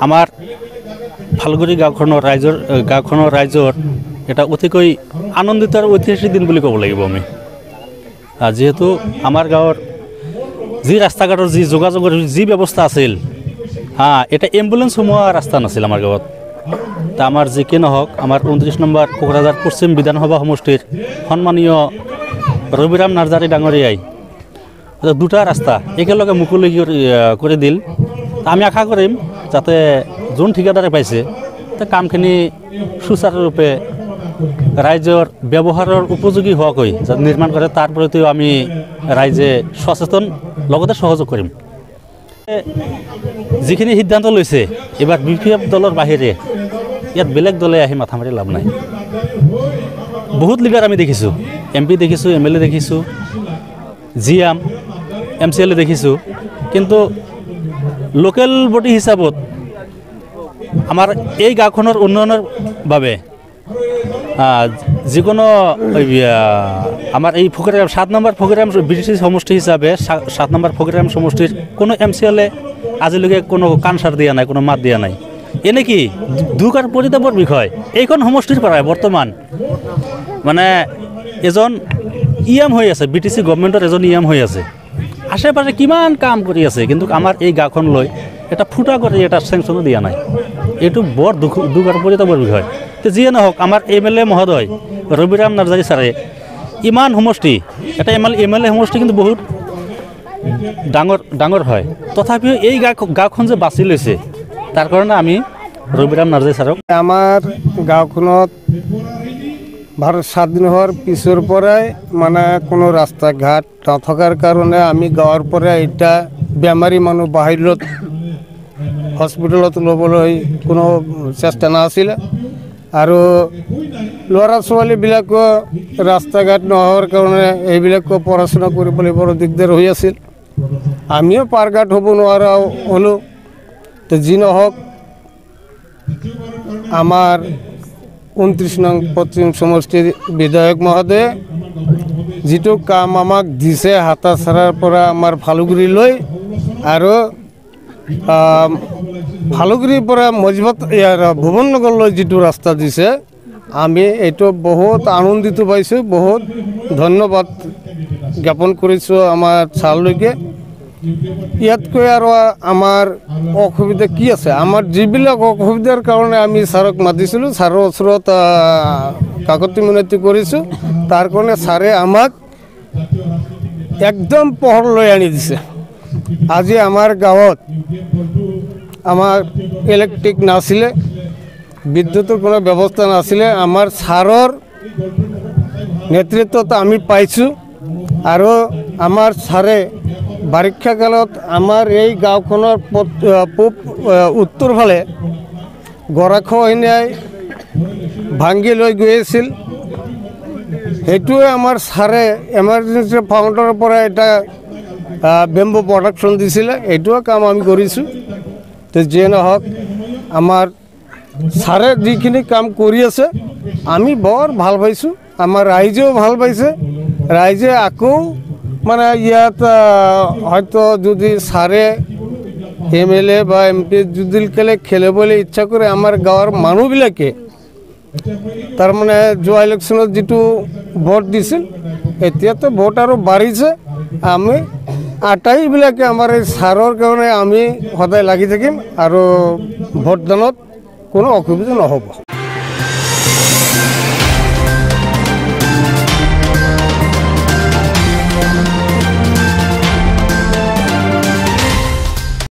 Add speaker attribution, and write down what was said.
Speaker 1: আমাৰ ফালগুৰি গাঁওখনৰ ৰাইজৰ এটা অতিকৈ আনন্দিত আৰু ঐতিহাসিক দিন বুলি ক'ব লাগিব আমি। যিহেতু আমাৰ গাঁৱৰ যি ৰাস্তা ঘাটৰ যি যোগাযোগৰ যি ব্যৱস্থা আছিল এটা এম্বুলেন্স সোমোৱা ৰাস্তা নাছিল আমাৰ গাঁৱত। তা আমাৰ যি কি নহওক, আমাৰ 29 নম্বৰ কোকৰাঝাৰ পশ্চিম বিধানসভা সমষ্টিৰ সন্মানীয় ৰবিৰাম নাৰ্জাৰী ডাঙৰীয়াই দুটা ৰাস্তা একেলগে মুকলি কৰি দিল। আমি আশা কৰিম যাতে যোন ঠিকাদাৰে পাইছে কামখিনি সুচাৰুৰূপে ৰাইজৰ ব্যৱহাৰৰ উপযোগী হোৱাকৈ যাতে নিৰ্মাণ কৰে, তাৰ প্ৰতিও আমি ৰাইজে সচেতন লগতে সহযোগ কৰিম। যিখিনি সিদ্ধান্ত লৈছে এইবাৰ BPF দলৰ বাহিৰে ইয়াত বেলেগ দলে আহি মাথা মাৰি লাভ নাই। বহুত লিডাৰ আমি দেখিছোঁ, MP দেখিছোঁ, MLA দেখিছোঁ, GM MCLA দেখিছোঁ, কিন্তু লোকেল বডি হিচাপত আমাৰ এই গাঁওখনৰ উন্নয়নৰ বাবে যিকোনো আমাৰ এই 7 নম্বৰ ফকিৰাম BTC সমষ্টি হিচাপে 7 নম্বৰ ফকিৰাম সমষ্টিৰ কোনো MCLA আজিলৈকে কোনো কানচাৰ দিয়া নাই, কোনো মাত দিয়া নাই। এনেকি দুখ আৰু পৰিতাপৰ বিষয় এইখন সমষ্টিৰ পৰাই বৰ্তমান মানে এজন EM হৈ আছে, BTC গভৰ্ণমেণ্টৰ এজন EM হৈ আছে, আশে পাশে কিমান কাম কৰি আছে, কিন্তু আমাৰ এই গাঁওখন লৈ এটা ফুটা কৰি এটা চেংচনো দিয়া নাই। এইটো বৰ দুখ আৰু পৰিতাপৰ বিষয়। তো যিয়ে নহওক, আমাৰ MLA মহোদয় ৰবিৰাম নাৰ্জাৰী ছাৰে ইমান সমষ্টি, এটা MLA সমষ্টি কিন্তু বহুত ডাঙৰ হয়, তথাপিও এই গাঁওখন যে বাছি লৈছে তাৰ কাৰণে আমি ৰবিৰাম নাৰ্জাৰী ছাৰক।
Speaker 2: আমাৰ গাঁওখনত ভাৰত স্বাধীন হোৱাৰ পিছৰ পৰাই মানে কোনো ৰাস্তা ঘাট নথকাৰ কাৰণে আমি গাঁৱৰ পৰা এতিয়া বেমাৰী মানুহ বাহিৰত হস্পিটেলত ল'বলৈ কোনো চেষ্টা নাছিলে, আৰু ল'ৰা ছোৱালীবিলাকো ৰাস্তা ঘাট নোহোৱাৰ কাৰণে এইবিলাকো পঢ়া শুনা কৰিবলৈ বৰ দিগদাৰ হৈ আছিল। আমিও পাৰঘাট হ'ব নোৱাৰা হ'লোঁ। তো যি নহওক, আমাৰ 29 নং পশ্চিম সমষ্টিৰ বিধায়ক মহোদয়ে যিটো কাম আমাক দিছে হাতাচাৰাৰ পৰা আমাৰ ফালুগুৰিলৈ, আৰু ফালুগুৰিৰ পৰা ভুৱননগৰলৈ যিটো ৰাস্তা দিছে, আমি এইটো বহুত আনন্দিত পাইছোঁ, বহুত ধন্যবাদ জ্ঞাপন কৰিছোঁ আমাৰ ছাৰলৈকে। ইয়াতকৈ আৰু আমাৰ অসুবিধা কি আছে? আমাৰ যিবিলাক অসুবিধাৰ কাৰণে আমি ছাৰক মাতিছিলোঁ, ছাৰৰ ওচৰত কাকতি মিনতি কৰিছোঁ, তাৰ কাৰণে ছাৰে আমাক একদম পোহৰলৈ আনি দিছে। আজি আমাৰ গাঁৱত আমাৰ ইলেক্ট্ৰিক নাছিলে, বিদ্যুতৰ কোনো ব্যৱস্থা নাছিলে, আমাৰ ছাৰৰ নেতৃত্বত আমি পাইছোঁ, আৰু আমাৰ ছাৰে বাৰিষা কালত আমাৰ এই গাঁওখনৰ পূব উত্তৰ ফালে গৰাখহনীয়াই ভাঙি লৈ গৈ আছিল। সেইটোৱে আমাৰ ছাৰে এমাৰ্জেঞ্চি ফাউণ্ডৰ পৰা এটা বেম্বো প্ৰডাকশ্যন দিছিলে, এইটোৱে কাম আমি কৰিছোঁ। তো যিয়ে নহওক, আমাৰ ছাৰে যিখিনি কাম কৰি আছে আমি বৰ ভাল পাইছোঁ, আমাৰ ৰাইজেও ভাল পাইছে। ৰাইজে আকৌ মানে ইয়াত হয়তো যদি ছাৰে MLA বা MP যদি খেলিবলৈ ইচ্ছা কৰে, আমাৰ গাঁৱৰ মানুহবিলাকে তাৰমানে যোৱা ইলেকশ্যনত যিটো ভোট দিছিল, এতিয়াতো ভোট আৰু বাঢ়িছে। আমি আটাইবিলাকে আমাৰ এই ছাৰৰ কাৰণে আমি সদায় লাগি থাকিম, আৰু ভোটদানত কোনো অসুবিধা নহ'ব।